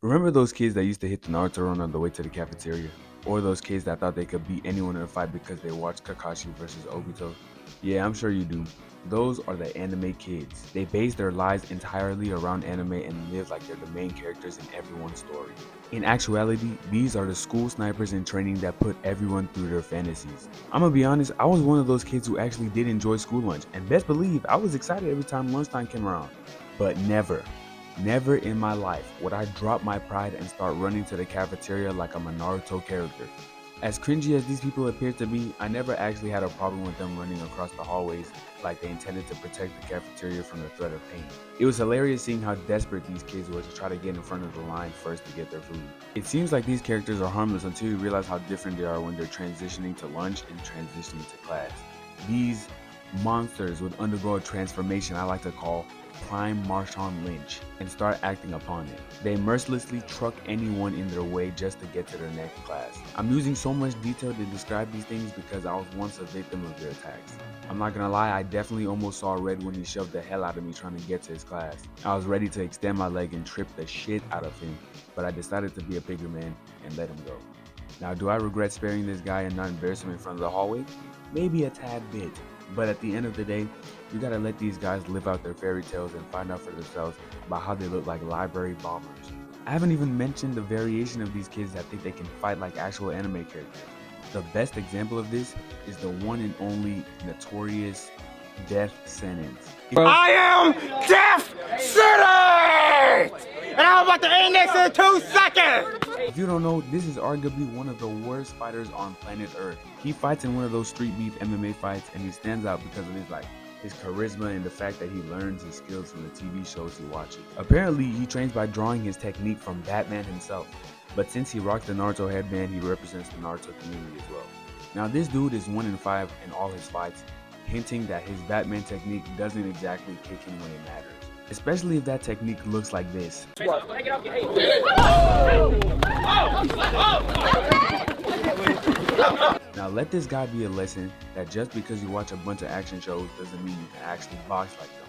Remember those kids that used to hit the Naruto run on the way to the cafeteria? Or those kids that thought they could beat anyone in a fight because they watched Kakashi vs Obito? Yeah, I'm sure you do. Those are the anime kids. They base their lives entirely around anime and live like they're the main characters in everyone's story. In actuality, these are the school snipers in training that put everyone through their fantasies. I'm gonna be honest, I was one of those kids who actually did enjoy school lunch, and best believe I was excited every time lunchtime came around. But never in my life would I drop my pride and start running to the cafeteria like I'm a Naruto character. As cringy as these people appear to be, I never actually had a problem with them running across the hallways like they intended to protect the cafeteria from the threat of pain. It was hilarious seeing how desperate these kids were to try to get in front of the line first to get their food. It seems like these characters are harmless until you realize how different they are when they're transitioning to lunch and transitioning to class. These monsters would undergo a transformation I like to call Prime Marshawn Lynch and start acting upon it. They mercilessly truck anyone in their way just to get to their next class. I'm using so much detail to describe these things because I was once a victim of their attacks. I'm not gonna lie, I definitely almost saw red when he shoved the hell out of me trying to get to his class. I was ready to extend my leg and trip the shit out of him, but I decided to be a bigger man and let him go. Now, do I regret sparing this guy and not embarrass him in front of the hallway? Maybe a tad bit. But at the end of the day, you gotta let these guys live out their fairy tales and find out for themselves about how they look like library bombers. I haven't even mentioned the variation of these kids that think they can fight like actual anime characters. The best example of this is the one and only notorious Death Sentence. I am Death Sentence! And I'm about to end this in 2 seconds! If you don't know, this is arguably one of the worst fighters on planet Earth. He fights in one of those street beef MMA fights and he stands out because of his charisma and the fact that he learns his skills from the TV shows he watches. Apparently, he trains by drawing his technique from Batman himself. But since he rocks the Naruto headband, he represents the Naruto community as well. Now this dude is 1 in 5 in all his fights, hinting that his Batman technique doesn't exactly kick in when it matters. Especially if that technique looks like this. Now let this guy be a lesson that just because you watch a bunch of action shows doesn't mean you can actually box like them.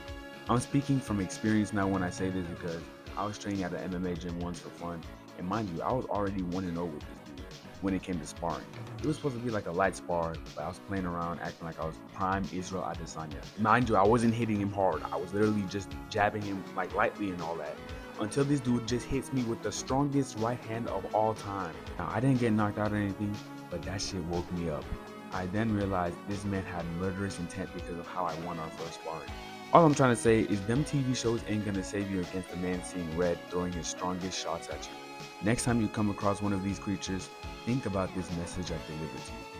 I'm speaking from experience now when I say this because I was training at an MMA gym once for fun, and mind you, I was already 1-0 with this dude when it came to sparring. It was supposed to be like a light spar, but I was playing around acting like I was prime Israel Adesanya. Mind you, I wasn't hitting him hard. I was literally just jabbing him like lightly and all that. Until this dude just hits me with the strongest right hand of all time. Now, I didn't get knocked out or anything, but that shit woke me up. I then realized this man had murderous intent because of how I won our first sparring. All I'm trying to say is them TV shows ain't gonna save you against a man seeing red throwing his strongest shots at you. Next time you come across one of these creatures, think about this message I delivered to you.